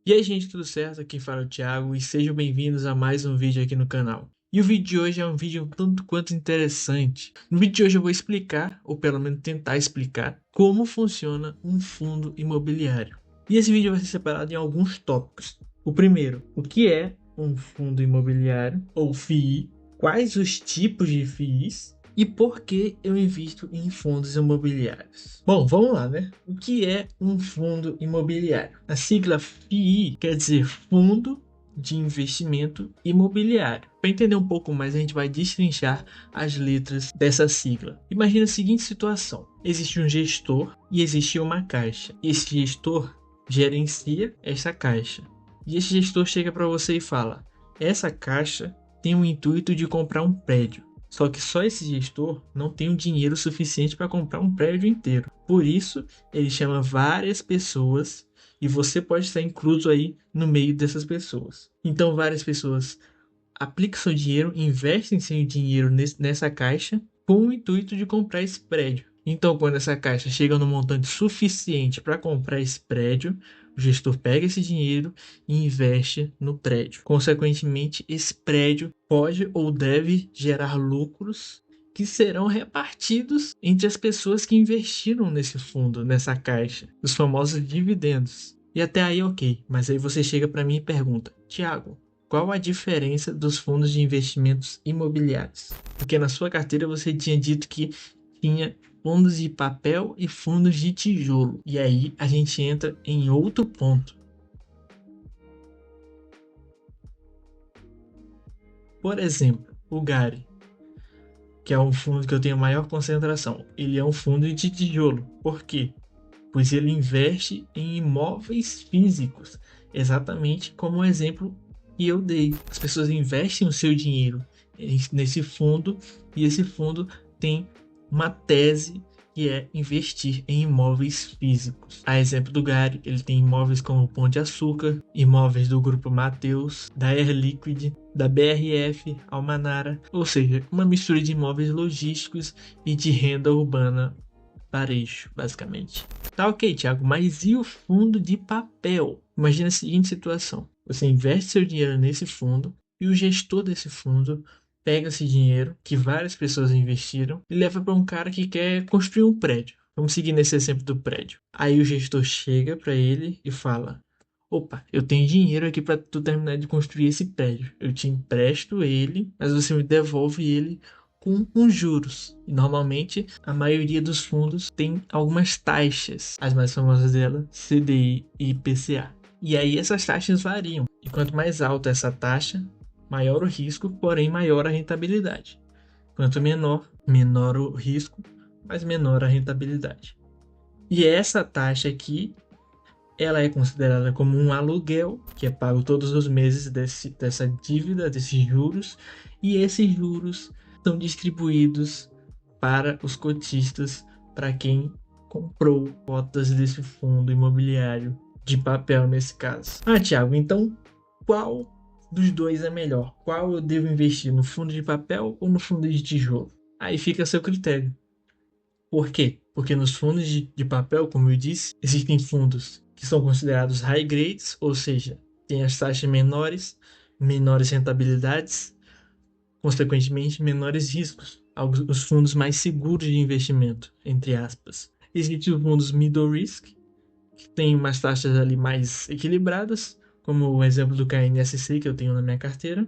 E aí, gente, tudo certo? Aqui fala o Thiago e sejam bem-vindos a mais um vídeo aqui no canal. E o vídeo de hoje é um vídeo um tanto quanto interessante. No vídeo de hoje eu vou explicar, ou pelo menos tentar explicar, como funciona um fundo imobiliário. E esse vídeo vai ser separado em alguns tópicos. O primeiro, o que é um fundo imobiliário, ou FII, quais os tipos de FIIs, e por que eu invisto em fundos imobiliários? Bom, vamos lá, né? O que é um fundo imobiliário? A sigla FII quer dizer Fundo de Investimento Imobiliário. Para entender um pouco mais, a gente vai destrinchar as letras dessa sigla. Imagina a seguinte situação: existe um gestor e existe uma caixa. Esse gestor gerencia essa caixa. E esse gestor chega para você e fala: essa caixa tem o intuito de comprar um prédio. Só que só esse gestor não tem o dinheiro suficiente para comprar um prédio inteiro. Por isso, ele chama várias pessoas e você pode estar incluso aí no meio dessas pessoas. Então, várias pessoas aplicam seu dinheiro, investem seu dinheiro nessa caixa com o intuito de comprar esse prédio. Então, quando essa caixa chega no montante suficiente para comprar esse prédio, o gestor pega esse dinheiro e investe no prédio. Consequentemente, esse prédio pode ou deve gerar lucros que serão repartidos entre as pessoas que investiram nesse fundo, nessa caixa, os famosos dividendos. E até aí, ok. Mas aí você chega para mim e pergunta: Thiago, qual a diferença dos fundos de investimentos imobiliários? Porque na sua carteira você tinha dito que tinha fundos de papel e fundos de tijolo. E aí a gente entra em outro ponto. Por exemplo, o Gari, que é um fundo que eu tenho maior concentração. Ele é um fundo de tijolo. Por quê? Pois ele investe em imóveis físicos, exatamente como o exemplo que eu dei. As pessoas investem o seu dinheiro nesse fundo e esse fundo tem uma tese que é investir em imóveis físicos. A exemplo do Gari, ele tem imóveis como o Pão de Açúcar, imóveis do Grupo Mateus, da Air Liquid, da BRF, Almanara, ou seja, uma mistura de imóveis logísticos e de renda urbana varejo, basicamente. Tá ok, Thiago, mas e o fundo de papel? Imagina a seguinte situação: você investe seu dinheiro nesse fundo e o gestor desse fundo pega esse dinheiro que várias pessoas investiram e leva para um cara que quer construir um prédio. Vamos seguir nesse exemplo do prédio. Aí o gestor chega para ele e fala: opa, eu tenho dinheiro aqui para tu terminar de construir esse prédio. Eu te empresto ele, mas você me devolve ele com juros. E normalmente a maioria dos fundos tem algumas taxas, as mais famosas dela, CDI e IPCA. E aí essas taxas variam. E quanto mais alta essa taxa, maior o risco, porém maior a rentabilidade. Quanto menor, menor o risco, mas menor a rentabilidade. E essa taxa aqui, ela é considerada como um aluguel, que é pago todos os meses dessa dívida, desses juros, e esses juros são distribuídos para os cotistas, para quem comprou cotas desse fundo imobiliário de papel nesse caso. Ah, Thiago, então qual dos dois é melhor? Qual eu devo investir, no fundo de papel ou no fundo de tijolo? Aí fica a seu critério. Por quê? Porque nos fundos de papel, como eu disse, existem fundos que são considerados high grades, ou seja, têm as taxas menores, menores rentabilidades, consequentemente menores riscos, os fundos mais seguros de investimento, entre aspas. Existem os fundos middle risk, que têm umas taxas ali mais equilibradas, como o exemplo do KNSC que eu tenho na minha carteira.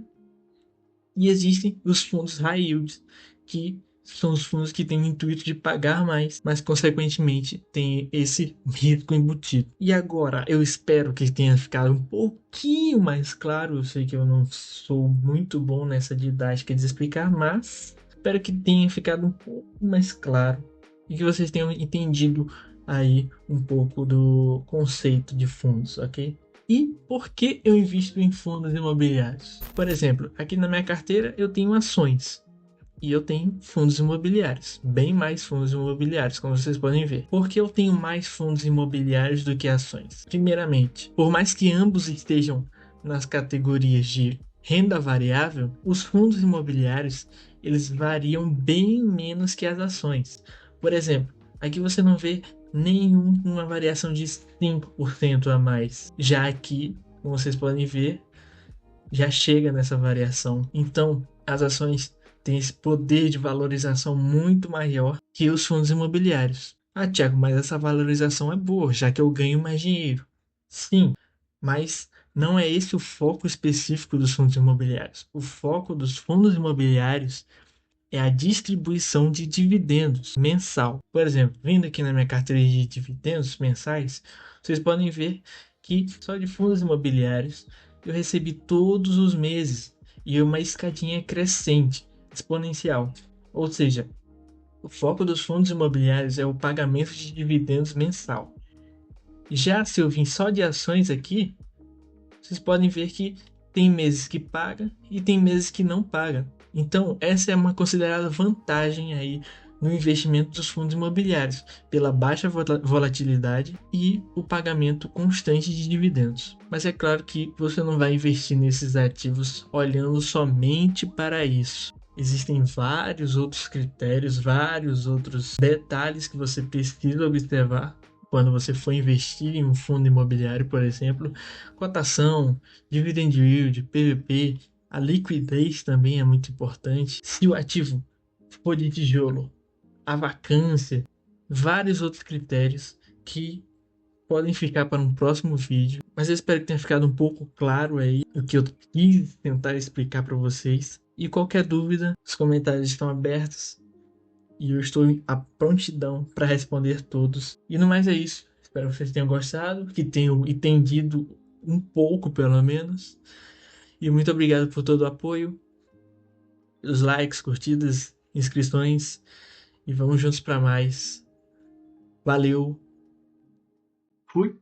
E existem os fundos high yield, que são os fundos que têm o intuito de pagar mais, mas consequentemente tem esse risco embutido. E agora, eu espero que tenha ficado um pouquinho mais claro. Eu sei que eu não sou muito bom nessa didática de explicar, mas espero que tenha ficado um pouco mais claro e que vocês tenham entendido aí um pouco do conceito de fundos, ok? E por que eu invisto em fundos imobiliários? Por exemplo, aqui na minha carteira eu tenho ações e eu tenho fundos imobiliários, bem mais fundos imobiliários, como vocês podem ver. Por que eu tenho mais fundos imobiliários do que ações? Primeiramente, por mais que ambos estejam nas categorias de renda variável, os fundos imobiliários eles variam bem menos que as ações. Por exemplo, aqui você não vê nenhuma variação de 5% a mais. Já aqui como vocês podem ver, já chega nessa variação. Então, as ações têm esse poder de valorização muito maior que os fundos imobiliários. Ah, Thiago, mas essa valorização é boa, já que eu ganho mais dinheiro. Sim, mas não é esse o foco específico dos fundos imobiliários. O foco dos fundos imobiliários é a distribuição de dividendos mensal. Por exemplo, vindo aqui na minha carteira de dividendos mensais, vocês podem ver que só de fundos imobiliários eu recebi todos os meses e uma escadinha crescente, exponencial. Ou seja, o foco dos fundos imobiliários é o pagamento de dividendos mensal. Já se eu vim só de ações aqui, vocês podem ver que tem meses que paga e tem meses que não paga. Então, essa é uma considerada vantagem aí no investimento dos fundos imobiliários, pela baixa volatilidade e o pagamento constante de dividendos. Mas é claro que você não vai investir nesses ativos olhando somente para isso. Existem vários outros critérios, vários outros detalhes que você precisa observar quando você for investir em um fundo imobiliário, por exemplo. Cotação, dividend yield, PVP, a liquidez também é muito importante. Se o ativo for de tijolo, a vacância, vários outros critérios que podem ficar para um próximo vídeo. Mas eu espero que tenha ficado um pouco claro aí o que eu quis tentar explicar para vocês. E qualquer dúvida, os comentários estão abertos e eu estou à prontidão para responder todos. E no mais é isso. Espero que vocês tenham gostado, que tenham entendido um pouco pelo menos. E muito obrigado por todo o apoio, os likes, curtidas, inscrições. E vamos juntos para mais. Valeu. Fui.